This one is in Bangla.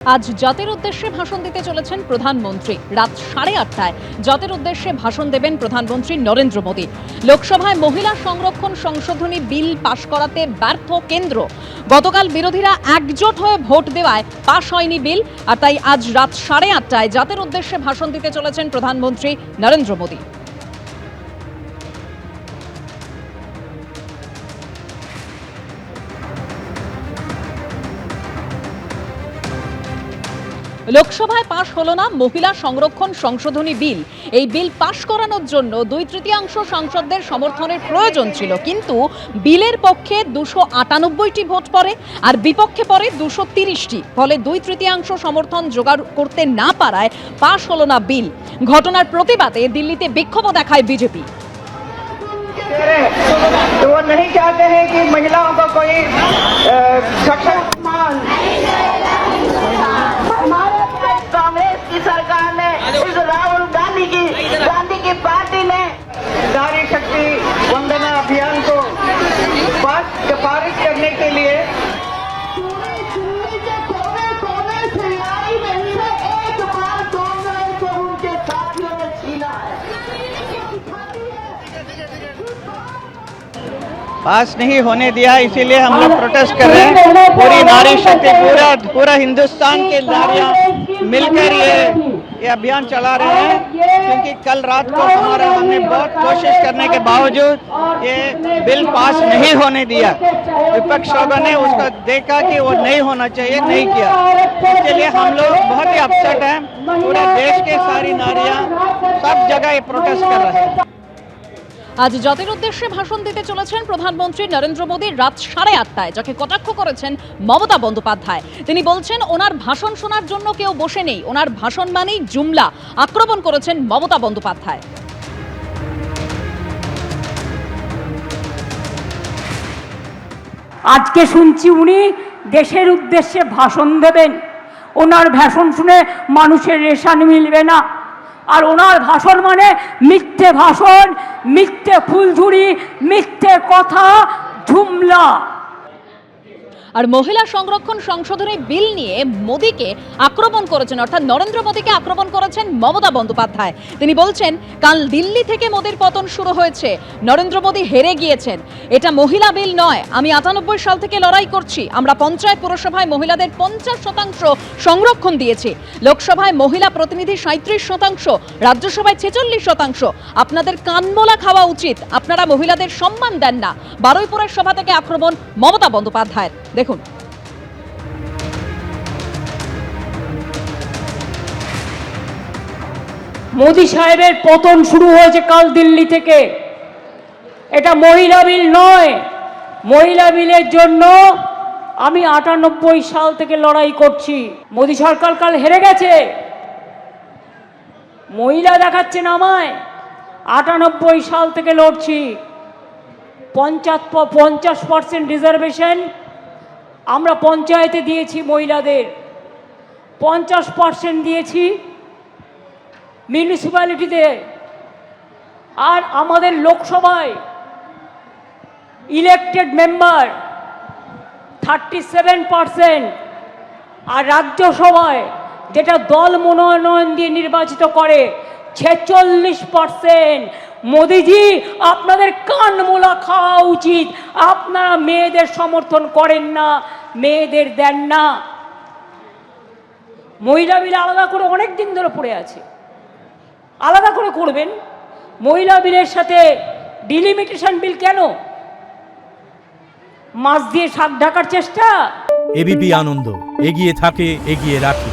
আজ জাতির উদ্দেশ্যে ভাষণ দিতে চলেছেন প্রধানমন্ত্রী। রাত 8:30টায় জাতির উদ্দেশ্যে ভাষণ দেবেন প্রধানমন্ত্রী নরেন্দ্র মোদী। লোকসভায় মহিলা সংরক্ষণ সংশোধনী বিল পাশ করাতে ব্যর্থ কেন্দ্র। গতকাল বিরোধীরা একজোট হয়ে ভোট দেওয়ায় পাশ হয়নি বিল, আর তাই আজ রাত 8:30টায় জাতির উদ্দেশ্যে ভাষণ দিতে চলেছেন প্রধানমন্ত্রী নরেন্দ্র মোদী। লোকসভায় পাশ হলো না মহিলা সংরক্ষণ সংশোধনী বিল। এই বিল পাশ করানোর জন্য 2/3 সাংসদদের সমর্থনের প্রয়োজন ছিল, কিন্তু বিলের পক্ষে 298টি ভোট পড়ে আর বিপক্ষে পড়ে 230টি। ফলে 2/3 সমর্থন জোগাড় করতে না পারায় পাশ হলো না বিল। ঘটনার প্রতিবাদে দিল্লিতে বিক্ষোভ দেখায় বিজেপি। तो वो नहीं चाहते हैं कि महिलाओं को कोई कांग्रेस की सरकार ने, इस राहुल गांधी की पार्टी ने नारी शक्ति वंदना अभियान को पारित करने के लिए पास नहीं होने दिया, इसीलिए हम लोग प्रोटेस्ट कर रहे हैं। पूरी नारी शक्ति, पूरा हिंदुस्तान के नारियां मिलकर ये अभियान चला रहे हैं, क्योंकि कल रात को हमने बहुत कोशिश करने के बावजूद ये बिल पास नहीं होने दिया। विपक्ष लोगों ने उसको देखा कि वो नहीं होना चाहिए, नहीं किया। इसके लिए हम लोग बहुत ही अपसेट हैं। पूरे देश के सारी नारियां सब जगह ये प्रोटेस्ट कर रहे हैं। আজ জাতির উদ্দেশ্যে ভাষণ দিতে চলেছেন প্রধানমন্ত্রী নরেন্দ্র মোদী রাত 8:30টায়, যাকে কটাক্ষ করেছেন মমতা বন্দ্যোপাধ্যায়। তিনি বলছেন ওনার ভাষণ শোনার জন্য কেউ বসে নেই, ওনার ভাষণ মানেই জুমলা। আক্রমণ করেছেন মমতা বন্দ্যোপাধ্যায়। আজকে শুনছি উনি দেশের উদ্দেশ্যে ভাষণ দেবেন। ওনার ভাষণ শুনে মানুষের রেশন মিলবে না। আর ওনার ভাষণ মানে মিথ্যে ভাষণ, মিথ্যে ফুলঝুরি, মিথ্যে কথা, জুমলা। আর মহিলা সংরক্ষণ সংশোধনী বিল নিয়ে মোদীকে আক্রমণ করেছেন, অর্থাৎ নরেন্দ্র মোদীকে আক্রমণ করেছেন মমতা বন্দ্যোপাধ্যায়। তিনি বলছেন কাল দিল্লি থেকে মোদীর পতন শুরু হয়েছে, নরেন্দ্র মোদী হেরে গিয়েছেন। এটা মহিলা বিল নয়, আমি 98 সাল থেকে লড়াই করছি। আমরা পঞ্চায়েত পুরসভায় মহিলাদের 50% সংরক্ষণ দিয়েছি, লোকসভায় মহিলা প্রতিনিধি 37%, রাজ্যসভায় 46%। আপনাদের কানমোলা খাওয়া উচিত, আপনারা মহিলাদের সম্মান দেন না। বারুইপুরের সভা থেকে আক্রমণ মমতা বন্দ্যোপাধ্যায়ের। দেখুন, মোদী সাহেবের পতন শুরু হয়েছে কাল দিল্লি থেকে। এটা মহিলা বিল নয়। মহিলা বিলের জন্য আমি 98 সাল থেকে লড়াই করছি। মোদী সরকার কাল হেরে গেছে, মহিলা দেখাচ্ছেন আমায়। 98 সাল থেকে লড়ছি। 50% রিজার্ভেশন আমরা পঞ্চায়েতে দিয়েছি, মহিলাদের 50% দিয়েছি মিউনিসিপ্যালিটিতে। আর আমাদের লোকসভায় ইলেকটেড মেম্বার 37%, আর রাজ্যসভায় যেটা দল মনোনয়ন দিয়ে নির্বাচিত করে 46%। মোদিজি, আপনাদের কান মোলা খাওয়া উচিত। আপনারা মেয়েদের সমর্থন করেন না, মেয়েদের দেন না। মহিলা বিল আলাদা করে অনেক দিন ধরে পড়ে আছে, আলাদা করে করবেন। মহিলা বিলের সাথে ডিলিমিটেশন বিল কেন? মাছ দিয়ে শাক ঢাকার চেষ্টা। এবিপি আনন্দ এগিয়ে থাকে, এগিয়ে রাখে।